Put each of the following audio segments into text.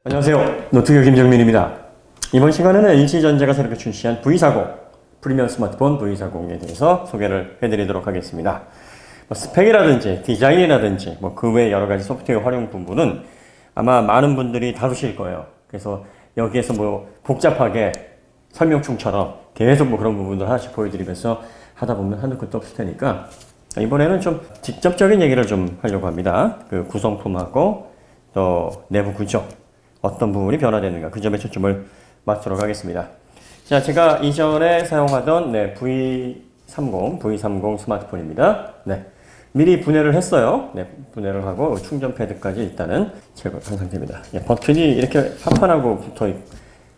안녕하세요. 노트교 김정민입니다. 이번 시간에는 LG전자가 새롭게 출시한 V40 프리미엄 스마트폰 V40에 대해서 소개를 해드리도록 하겠습니다. 스펙이라든지 디자인이라든지 그 외 여러 가지 소프트웨어 활용 부분은 아마 많은 분들이 다루실 거예요. 그래서 여기에서 복잡하게 설명충처럼 계속 그런 부분들 하나씩 보여드리면서 하다 보면 한두 끝도 없을 테니까 이번에는 좀 직접적인 얘기를 좀 하려고 합니다. 그 구성품하고 또 내부 구조 어떤 부분이 변화되는가 그 점에 초점을 맞추도록 하겠습니다. 자, 제가 이전에 사용하던 V30 스마트폰입니다. 미리 분해를 했어요. 분해를 하고 충전 패드까지 일단은 제거한 상태입니다. 버튼이 이렇게 합판하고 붙어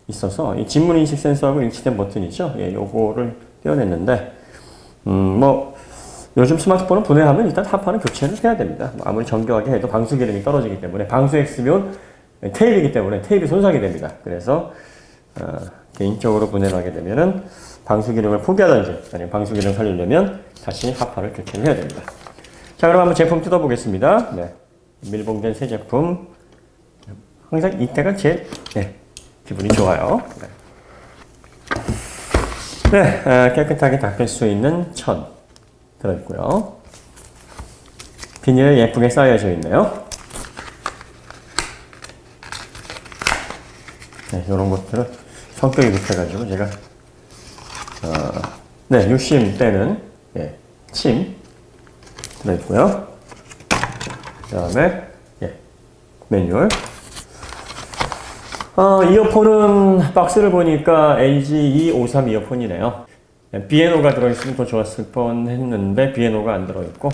있어서 이 진문 인식 센서하고 일치된 버튼이죠. 요거를 떼어냈는데 요즘 스마트폰은 분해하면 일단 합판은 교체를 해야 됩니다. 아무리 정교하게 해도 방수 기능이 떨어지기 때문에 방수액 쓰면 테이프이기 때문에 테이프 손상이 됩니다. 그래서 개인적으로 분해를 하게 되면은 방수 기능을 포기하든지 아니면 방수 기능을 살리려면 다시 합판을 교체를 해야 됩니다. 자, 그럼 한번 제품 뜯어보겠습니다. 밀봉된 새 제품. 항상 이때가 제일 기분이 좋아요. 깨끗하게 닦을 수 있는 천 들어있고요. 비닐에 예쁘게 쌓여져 있네요. 이런 것들은 성격이 급해가지고 제가 유심 빼는 침 들어있고요. 그 다음에 매뉴얼. 이어폰은 박스를 보니까 LG E53 이어폰이네요. 비에노가 들어있으면 더 좋았을 뻔 했는데 비에노가 안 들어있고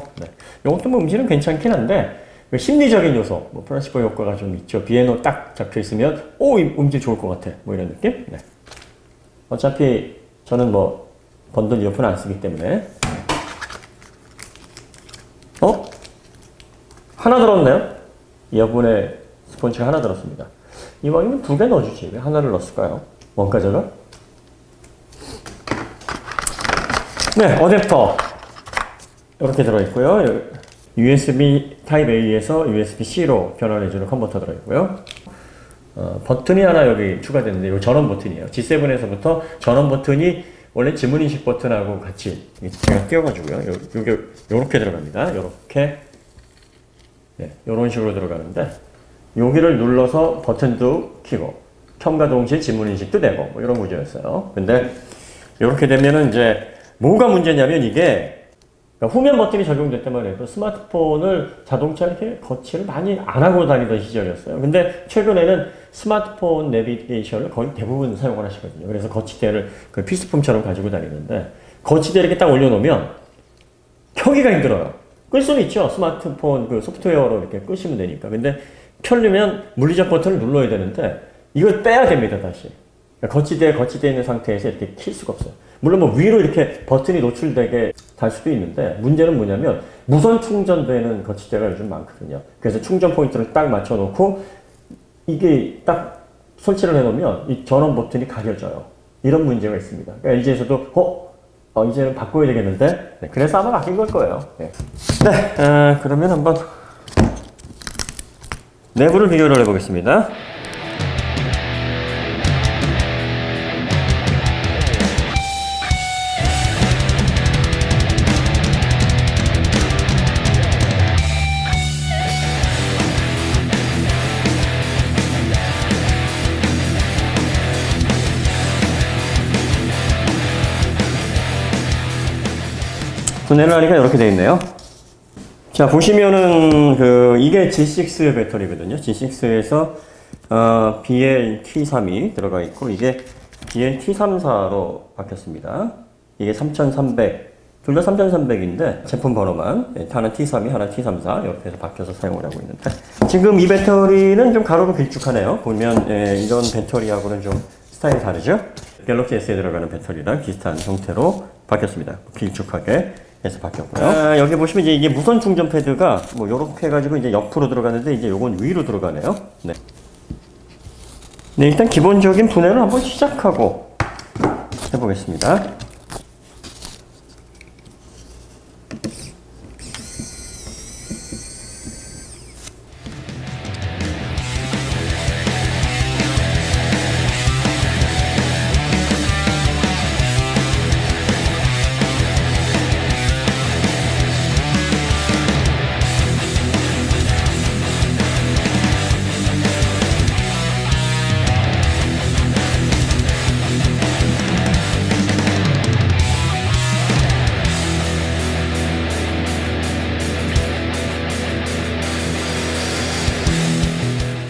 이것도 음질은 괜찮긴 한데 심리적인 요소, 플라시보 효과가 좀 있죠. 비에노 딱 잡혀있으면 음질 좋을 것 같아 이런 느낌. 어차피 저는 번들 이어폰 안 쓰기 때문에 하나 들었네요. 이어폰에 스폰지가 하나 들었습니다. 이왕이면 2개 넣어주지 왜 하나를 넣었을까요? 원가저가? 어댑터 이렇게 들어있고요. USB 타입 A에서 USB-C로 변환해주는 컨버터 들어있고요. 버튼이 하나 여기 추가됐는데 이거 전원 버튼이에요. G7에서부터 전원 버튼이 원래 지문인식 버튼하고 같이 제가 띄워가지고요. 요게 요렇게 들어갑니다. 요렇게 요런 식으로 들어가는데 여기를 눌러서 버튼도 켜고 켬과 동시에 지문인식도 되고 이런 구조였어요. 근데 요렇게 되면은 이제 뭐가 문제냐면 이게 후면 버튼이 적용됐다만 해도 스마트폰을 자동차 이렇게 거치를 많이 안 하고 다니던 시절이었어요. 근데 최근에는 스마트폰 내비게이션을 거의 대부분 사용을 하시거든요. 그래서 거치대를 필수품처럼 가지고 다니는데 거치대 이렇게 딱 올려놓으면 켜기가 힘들어요. 끌 수는 있죠. 스마트폰 소프트웨어로 이렇게 끄시면 되니까. 근데 켜려면 물리적 버튼을 눌러야 되는데 이걸 빼야 됩니다, 다시. 거치대에 있는 상태에서 이렇게 킬 수가 없어요. 물론 위로 이렇게 버튼이 노출되게 달 수도 있는데 문제는 뭐냐면 무선 충전되는 거치대가 요즘 많거든요. 그래서 충전 포인트를 딱 맞춰놓고 이게 딱 설치를 해놓으면 이 전원 버튼이 가려져요. 이런 문제가 있습니다. 그러니까 LG에서도 이제는 바꿔야 되겠는데 그래서 아마 바뀐 걸 거예요. 그러면 한번 내부를 비교를 해보겠습니다. 분해를 하니까 이렇게 되어 있네요. 자, 보시면은 이게 G6 배터리거든요. G6에서 BLT3이 들어가 있고 이게 BLT34로 바뀌었습니다. 이게 3300, 둘 다 3300인데 제품 번호만 하나 T32, 하나 T34 이렇게 해서 바뀌어서 사용을 하고 있는데 지금 이 배터리는 좀 가로로 길쭉하네요. 보면 이런 배터리하고는 좀 스타일이 다르죠. 갤럭시 S에 들어가는 배터리랑 비슷한 형태로 바뀌었습니다. 길쭉하게 해서 바뀌었고요. 여기 보시면 이제 이게 무선 충전 패드가 요렇게 해가지고 이제 옆으로 들어가는데 이제 요건 위로 들어가네요. 일단 기본적인 분해를 한번 시작하고 해보겠습니다.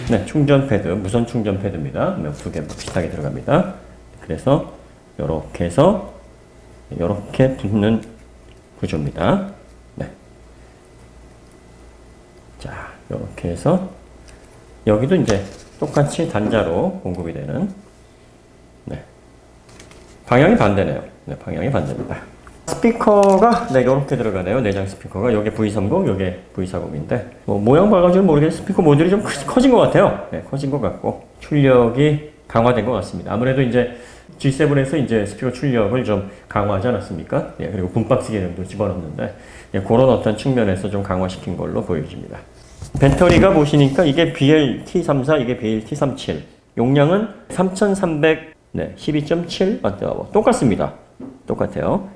네, 충전 패드, 무선 충전 패드입니다. 두 개 비슷하게 들어갑니다. 그래서 이렇게 해서 이렇게 붙는 구조입니다. 네. 자, 이렇게 해서 여기도 이제 똑같이 단자로 공급이 되는, 네. 방향이 반대네요. 네, 방향이 반대입니다. 스피커가 네, 이렇게 들어가네요. 내장 스피커가. 요게 V30, 요게 V40인데 뭐 모양 봐가지고 모르겠는데 스피커 모듈이 좀 커진 것 같아요. 네, 커진 것 같고 출력이 강화된 것 같습니다. 아무래도 이제 G7에서 이제 스피커 출력을 좀 강화하지 않았습니까? 예, 그리고 붐박스 기능도 집어넣는데 예, 그런 어떤 측면에서 좀 강화시킨 걸로 보여집니다. 배터리가 보시니까 이게 BL-T34, 이게 BL-T37. 용량은 3300, 네, 12.7Wh. 똑같습니다. 똑같아요.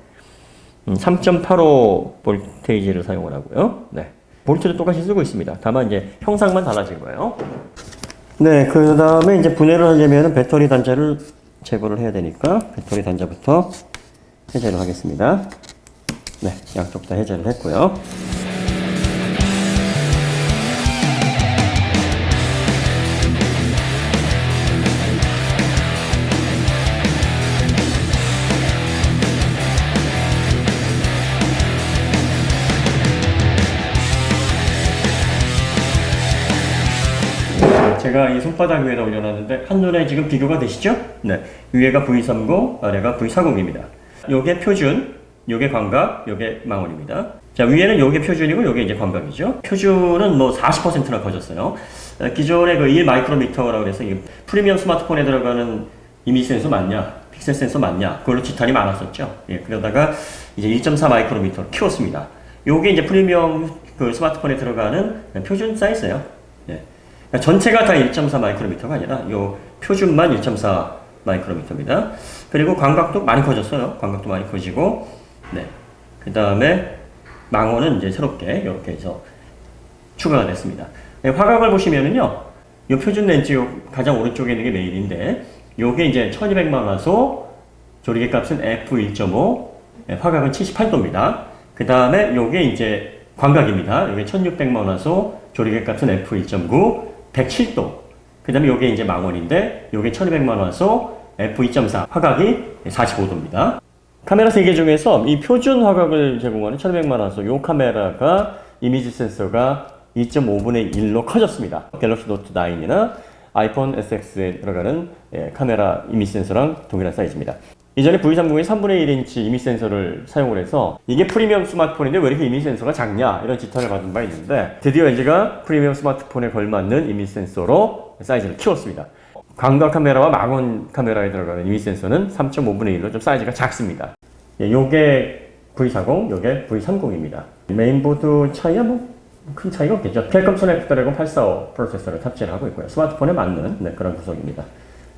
3.85 볼테이지를 사용을 하고요. 네. 볼트도 똑같이 쓰고 있습니다. 다만 이제 형상만 달라진 거예요. 네, 그 다음에 이제 분해를 하려면 배터리 단자를 제거를 해야 되니까 배터리 단자부터 해제를 하겠습니다. 네, 양쪽 다 해제를 했고요. 제가 이 손바닥 위에다 올려놨는데 한눈에 지금 비교가 되시죠? 네, 위에가 V30, 아래가 V40입니다. 요게 표준, 요게 광각, 요게 망원입니다. 자, 위에는 요게 표준이고 요게 이제 광각이죠. 표준은 뭐 40%나 커졌어요. 기존의 그 1마이크로미터라고 해서 이 프리미엄 스마트폰에 들어가는 이미지 센서 맞냐, 픽셀 센서 맞냐, 그걸로 지탄이 많았었죠. 예, 그러다가 이제 1.4 마이크로미터로 키웠습니다. 요게 이제 프리미엄 그 스마트폰에 들어가는 표준 사이즈예요. 예. 그러니까 전체가 다 1.4 마이크로미터가 아니라 요 표준만 1.4 마이크로미터입니다. 그리고 광각도 많이 커졌어요. 광각도 많이 커지고, 네. 그 다음에 망원은 이제 새롭게 이렇게 해서 추가가 됐습니다. 네, 화각을 보시면은요, 요 표준 렌즈 요 가장 오른쪽에 있는 게 메인인데, 요게 이제 1200만 화소, 조리개 값은 f1.5, 네, 화각은 78도입니다. 그 다음에 요게 이제 광각입니다. 요게 1600만 화소, 조리개 값은 f1.9, 107도. 그 다음에 요게 이제 망원인데, 요게 1200만 화소, f2.4, 화각이 45도입니다. 카메라 3개 중에서 이 표준 화각을 제공하는 1200만 화소, 요 카메라가 이미지 센서가 2.5분의 1로 커졌습니다. 갤럭시 노트 9이나 아이폰 SX에 들어가는 카메라 이미지 센서랑 동일한 사이즈입니다. 이전에 V30이 3분의 1인치 이미지 센서를 사용을 해서 이게 프리미엄 스마트폰인데 왜 이렇게 이미지 센서가 작냐 이런 지탄을 받은 바 있는데 드디어 LG가 프리미엄 스마트폰에 걸맞는 이미지 센서로 사이즈를 키웠습니다. 광각 카메라와 망원 카메라에 들어가는 이미지 센서는 3.5분의 1로 좀 사이즈가 작습니다. 요게 V40, 요게 V30입니다. 메인보드 차이야 뭐 큰 차이가 없겠죠. 퀄컴 스냅드래곤 845 프로세서를 탑재를 하고 있고요. 스마트폰에 맞는 네, 그런 구성입니다.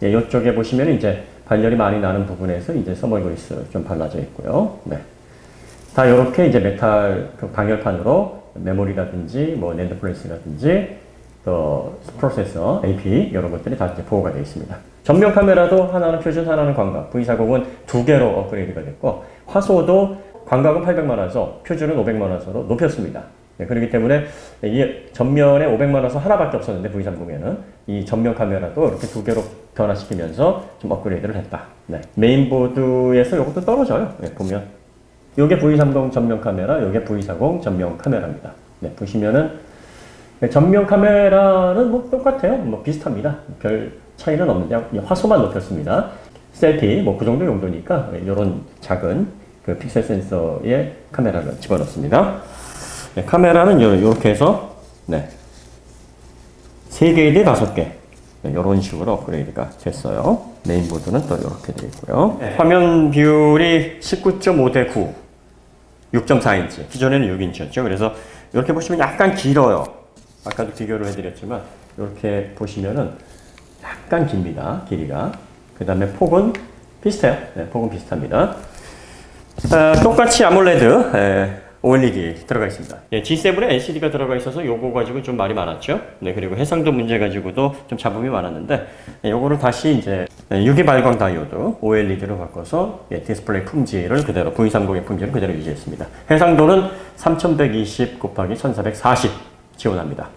예, 이쪽에 보시면 이제 발열이 많이 나는 부분에서 이제 서멀 그리스 좀 발라져 있고요. 네. 다 이렇게 이제 메탈 그 방열판으로 메모리라든지 뭐 낸드 플레이스라든지 또 프로세서, AP 이런 것들이 다 이제 보호가 되어 있습니다. 전면 카메라도 하나는 표준, 하나는 광각. V40은 2개로 업그레이드가 됐고 화소도 광각은 800만 화소, 표준은 500만 화소로 높였습니다. 네, 그렇기 때문에 이 전면에 500만 화소 하나밖에 없었는데 V30에는 이 전면 카메라도 이렇게 2개로 변화시키면서 좀 업그레이드를 했다. 네. 메인보드에서 이것도 떨어져요. 네, 보면 이게 V30 전면 카메라, 이게 V40 전면 카메라입니다. 네, 보시면은 전면 카메라는 뭐 똑같아요. 뭐 비슷합니다. 별 차이는 없는데 화소만 높였습니다. 셀피 뭐 그 정도 용도니까 이런 작은 그 픽셀 센서의 카메라를 집어넣습니다. 네, 카메라는 이렇게 해서 네, 3개에 5개 네, 이런 식으로 업그레이드가 됐어요. 메인보드는 또 이렇게 되어 있고요. 네. 화면 비율이 19.5 대 9, 6.4인치. 기존에는 6인치였죠. 그래서 이렇게 보시면 약간 길어요. 아까도 비교를 해드렸지만 이렇게 보시면은 약간 깁니다. 길이가. 그 다음에 폭은 비슷해요. 네, 폭은 비슷합니다. 똑같이 아몰레드 OLED 들어가 있습니다. 예, G7에 LCD가 들어가 있어서 요거 가지고 좀 말이 많았죠. 네, 그리고 해상도 문제 가지고도 좀 잡음이 많았는데 요거를 다시 이제 유리 발광 다이오드 OLED로 바꿔서 디스플레이 품질을 그대로 V30의 품질을 그대로 유지했습니다. 해상도는 3120 곱하기 1440 지원합니다.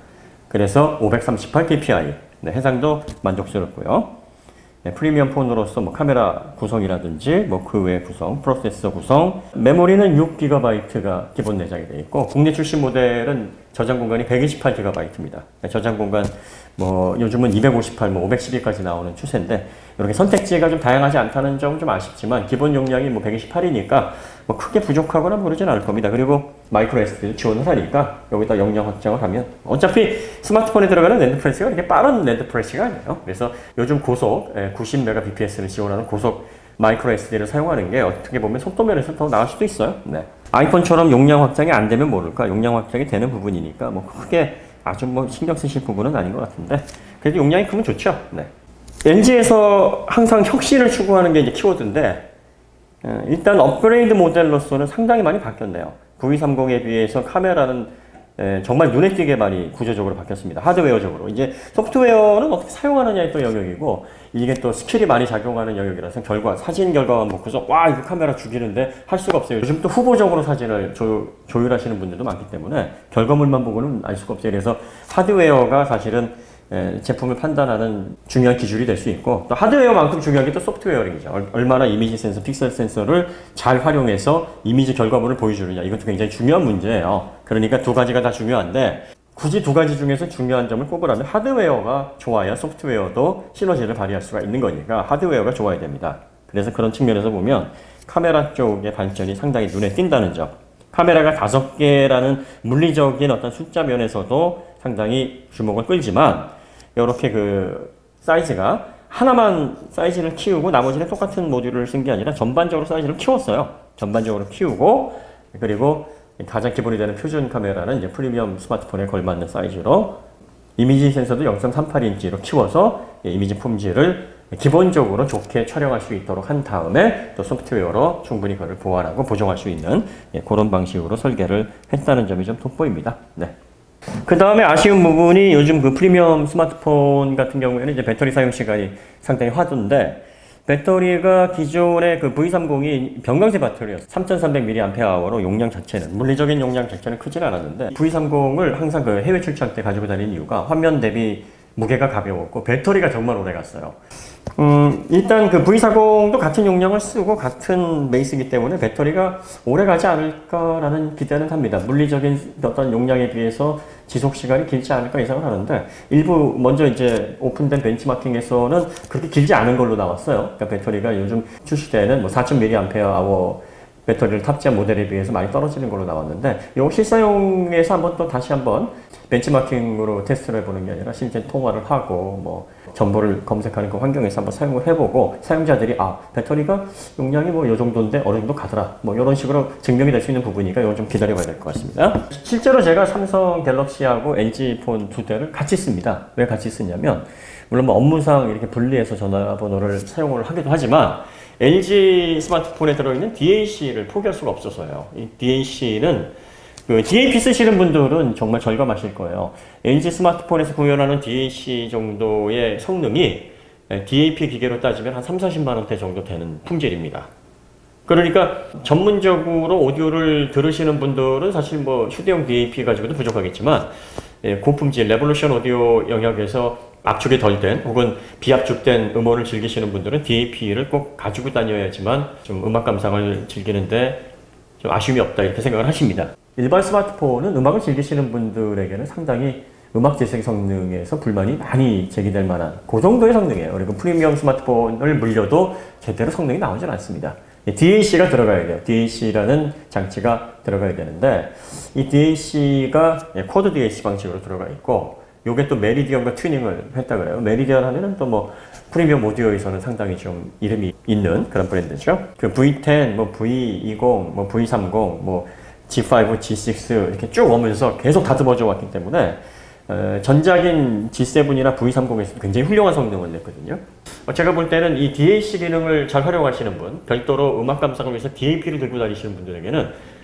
그래서 538 dpi 네, 해상도 만족스럽고요. 네, 프리미엄 폰으로서 뭐 카메라 구성이라든지 뭐 그 외 구성, 프로세서 구성, 메모리는 6GB가 기본 내장이 되어 있고 국내 출시 모델은 저장 공간이 128GB입니다. 저장 공간 뭐 요즘은 258, 뭐 512까지 나오는 추세인데 이렇게 선택지가 좀 다양하지 않다는 점은 좀 아쉽지만 기본 용량이 뭐 128이니까 뭐 크게 부족하거나 그러진 않을 겁니다. 그리고 마이크로 SD도 지원을 하니까 여기다 용량 확장을 하면 어차피 스마트폰에 들어가는 랜드 프레스가 그렇게 빠른 랜드 프레스가 아니에요. 그래서 요즘 고속 90Mbps를 지원하는 고속 마이크로 SD를 사용하는 게 어떻게 보면 속도면에서 더 나을 수도 있어요. 네. 아이폰처럼 용량 확장이 안 되면 모를까 용량 확장이 되는 부분이니까 뭐 크게 아주 뭐 신경 쓰실 부분은 아닌 것 같은데 그래도 용량이 크면 좋죠. 네. LG에서 항상 혁신을 추구하는 게 이제 키워드인데 일단 업그레이드 모델로서는 상당히 많이 바뀌었네요. 9230에 비해서 카메라는 정말 눈에 띄게 많이 구조적으로 바뀌었습니다. 하드웨어적으로. 이제 소프트웨어는 어떻게 사용하느냐의 또 영역이고 이게 또 스킬이 많이 작용하는 영역이라서 사진 결과만 보고서 와 이거 카메라 죽이는데 할 수가 없어요. 요즘 또 후보적으로 사진을 조율하시는 분들도 많기 때문에 결과물만 보고는 알 수가 없어요. 그래서 하드웨어가 사실은 제품을 판단하는 중요한 기준이 될 수 있고 또 하드웨어만큼 중요한 게 또 소프트웨어링이죠. 얼마나 이미지 센서, 픽셀 센서를 잘 활용해서 이미지 결과물을 보여주느냐 이것도 굉장히 중요한 문제예요. 그러니까 두 가지가 다 중요한데 굳이 두 가지 중에서 중요한 점을 꼽으라면 하드웨어가 좋아야 소프트웨어도 시너지를 발휘할 수가 있는 거니까 하드웨어가 좋아야 됩니다. 그래서 그런 측면에서 보면 카메라 쪽의 발전이 상당히 눈에 띈다는 점, 카메라가 5개라는 물리적인 어떤 숫자 면에서도 상당히 주목을 끌지만 이렇게 그 사이즈가 하나만 사이즈를 키우고 나머지는 똑같은 모듈을 쓴 게 아니라 전반적으로 사이즈를 키웠어요. 전반적으로 키우고 그리고 가장 기본이 되는 표준 카메라는 이제 프리미엄 스마트폰에 걸맞는 사이즈로 이미지 센서도 0.38인치로 키워서 이미지 품질을 기본적으로 좋게 촬영할 수 있도록 한 다음에 또 소프트웨어로 충분히 그걸 보완하고 보정할 수 있는 그런 방식으로 설계를 했다는 점이 좀 돋보입니다. 네. 그 다음에 아쉬운 부분이 요즘 그 프리미엄 스마트폰 같은 경우에는 이제 배터리 사용 시간이 상당히 화두인데 배터리가 기존의 그 V30이 병강세 배터리였어요. 3300mAh로 용량 자체는 물리적인 용량 자체는 크진 않았는데 V30을 항상 그 해외 출장 때 가지고 다니는 이유가 화면 대비 무게가 가벼웠고 배터리가 정말 오래 갔어요. 일단 그 V40도 같은 용량을 쓰고 같은 베이스이기 때문에 배터리가 오래 가지 않을까라는 기대는 합니다. 물리적인 어떤 용량에 비해서 지속 시간이 길지 않을까 예상을 하는데 일부 먼저 이제 오픈된 벤치마킹에서는 그렇게 길지 않은 걸로 나왔어요. 그러니까 배터리가 요즘 출시되는 뭐 4000mAh 배터리를 탑재한 모델에 비해서 많이 떨어지는 걸로 나왔는데 이 실사용에서 다시 한번 벤치마킹으로 테스트를 해보는 게 아니라 실제 통화를 하고 뭐 정보를 검색하는 그 환경에서 한번 사용을 해보고 사용자들이 배터리가 용량이 뭐 요 정도인데 어느 정도 가더라 뭐 이런 식으로 증명이 될 수 있는 부분이니까 이건 좀 기다려봐야 될 것 같습니다. 실제로 제가 삼성 갤럭시하고 LG 폰 두 대를 같이 씁니다. 왜 같이 쓰냐면 물론 뭐 업무상 이렇게 분리해서 전화번호를 사용을 하기도 하지만 LG 스마트폰에 들어있는 DAC를 포기할 수가 없어서요. 이 DAC는 그 DAP 쓰시는 분들은 정말 절감하실 거예요. LG 스마트폰에서 구현하는 DAC 정도의 성능이 DAP 기계로 따지면 한 30-40만 원대 정도 되는 품질입니다. 그러니까 전문적으로 오디오를 들으시는 분들은 사실 뭐 휴대용 DAP 가지고도 부족하겠지만 고품질 레볼루션 오디오 영역에서 압축이 덜 된 혹은 비압축된 음원을 즐기시는 분들은 DAP를 꼭 가지고 다녀야지만 좀 음악 감상을 즐기는데 좀 아쉬움이 없다 이렇게 생각을 하십니다. 일반 스마트폰은 음악을 즐기시는 분들에게는 상당히 음악 재생 성능에서 불만이 많이 제기될 만한 그 정도의 성능이에요. 그리고 프리미엄 스마트폰을 물려도 제대로 성능이 나오질 않습니다. DAC가 들어가야 돼요. DAC라는 장치가 들어가야 되는데 이 DAC가 쿼드 DAC 방식으로 들어가 있고 요게 또 메리디언과 튜닝을 했다 그래요. 메리디언 하면은 또 뭐 프리미엄 오디오에서는 상당히 좀 이름이 있는 그런 브랜드죠. 그 V10, 뭐 V20, 뭐 V30, 뭐 G5, G6 이렇게 쭉 오면서 계속 다듬어져 왔기 때문에 전작인 G7이나 V30에서 굉장히 훌륭한 성능을 냈거든요. 제가 볼 때는 이 DAC 기능을 잘 활용하시는 분, 별도로 음악 감상을 위해서 DAP를 들고 다니시는 분들에게는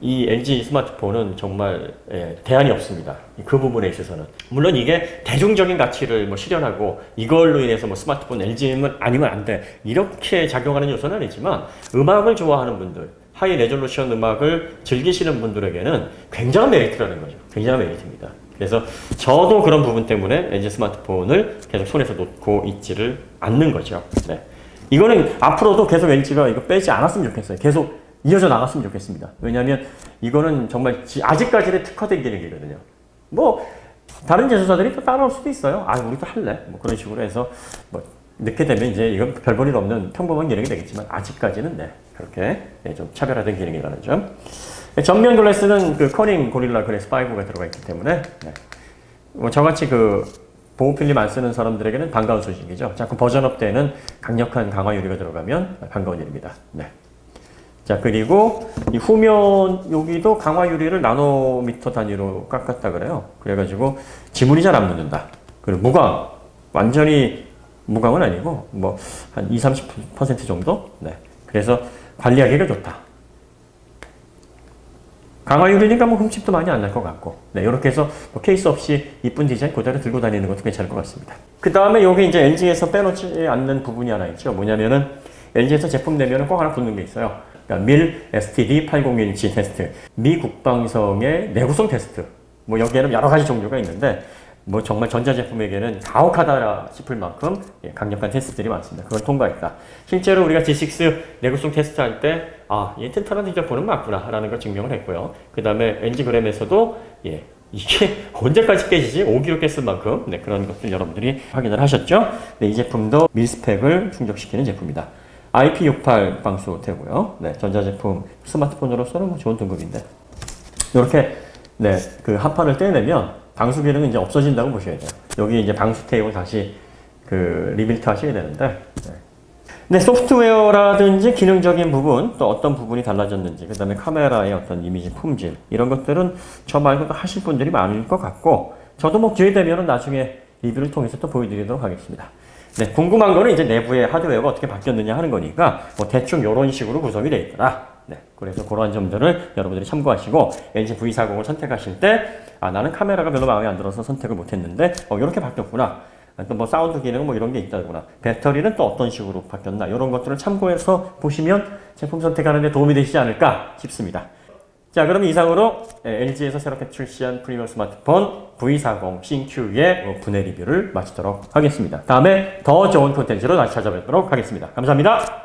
이 LG 스마트폰은 정말 대안이 없습니다. 그 부분에 있어서는. 물론 이게 대중적인 가치를 뭐 실현하고 이걸로 인해서 뭐 스마트폰 LG는 아니면 안 돼. 이렇게 작용하는 요소는 아니지만 음악을 좋아하는 분들, 하이 레졸루션 음악을 즐기시는 분들에게는 굉장한 메리트라는 거죠. 굉장한 메리트입니다. 그래서 저도 그런 부분 때문에 LG 스마트폰을 계속 손에서 놓고 있지를 않는 거죠. 네. 이거는 앞으로도 계속 LG가 이거 빼지 않았으면 좋겠어요. 계속 이어져 나갔으면 좋겠습니다. 왜냐하면 이거는 정말 아직까지는 특화된 기능이거든요. 뭐 다른 제조사들이 또 따라올 수도 있어요. 아, 우리도 할래. 뭐 그런 식으로 해서 뭐 늦게 되면 이제 이건 별 볼 일 없는 평범한 기능이 되겠지만 아직까지는 네, 그렇게 네, 좀 차별화된 기능이라는 점. 전면 글래스는 그 커닝 고릴라 글래스 5가 들어가 있기 때문에 네. 뭐 저같이 그 보호 필름 안 쓰는 사람들에게는 반가운 소식이죠. 자꾸 버전업 때는 강력한 강화 유리가 들어가면 반가운 일입니다. 네. 자, 그리고 이 후면 여기도 강화 유리를 나노미터 단위로 깎았다 그래요. 그래가지고 지문이 잘 안 묻는다. 그리고 무광, 완전히 무광은 아니고 뭐 한 20-30% 정도. 네. 그래서 관리하기가 좋다. 강화 유리니까 뭐 흠집도 많이 안 날 것 같고, 네, 이렇게 해서 뭐 케이스 없이 이쁜 디자인 그대로 들고 다니는 것도 괜찮을 것 같습니다. 그 다음에 여기 이제 LG에서 빼놓지 않는 부분이 하나 있죠. 뭐냐면은 LG에서 제품 내면은 꼭 하나 붙는 게 있어요. 그러니까 밀 STD 80인치 테스트, 미 국방성의 내구성 테스트. 뭐 여기에는 여러 가지 종류가 있는데 뭐 정말 전자제품에게는 가혹하다 싶을 만큼 강력한 테스트들이 많습니다. 그걸 통과했다. 실제로 우리가 G6 내구성 테스트 할 때 얘 튼튼한 디자폰은 맞구나 라는 걸 증명을 했고요. 그 다음에 NG그램에서도 이게 언제까지 깨지지? 5kg 깼을 만큼 네, 그런 것들 여러분들이 확인을 하셨죠. 네, 이 제품도 밀스펙을 충족시키는 제품이다. IP68 방수 되고요. 네, 전자제품 스마트폰으로서는 뭐 좋은 등급인데 이렇게 네, 그 합판을 떼내면 방수 기능은 이제 없어진다고 보셔야 돼요. 여기 이제 방수 테이프를 다시 그 리빌트 하셔야 되는데 네, 소프트웨어라든지 기능적인 부분, 또 어떤 부분이 달라졌는지, 그 다음에 카메라의 어떤 이미지 품질, 이런 것들은 저 말고도 하실 분들이 많을 것 같고, 저도 뭐 기회 되면 나중에 리뷰를 통해서 또 보여드리도록 하겠습니다. 네, 궁금한 거는 이제 내부의 하드웨어가 어떻게 바뀌었느냐 하는 거니까, 뭐 대충 이런 식으로 구성이 되어 있더라. 네, 그래서 그러한 점들을 여러분들이 참고하시고, LG V40을 선택하실 때, 나는 카메라가 별로 마음에 안 들어서 선택을 못 했는데, 이렇게 바뀌었구나. 또 뭐 사운드 기능 뭐 이런 게 있다거나 배터리는 또 어떤 식으로 바뀌었나 이런 것들을 참고해서 보시면 제품 선택하는 데 도움이 되시지 않을까 싶습니다. 자, 그럼 이상으로 LG에서 새롭게 출시한 프리미엄 스마트폰 V40 신Q의 분해 리뷰를 마치도록 하겠습니다. 다음에 더 좋은 콘텐츠로 다시 찾아뵙도록 하겠습니다. 감사합니다.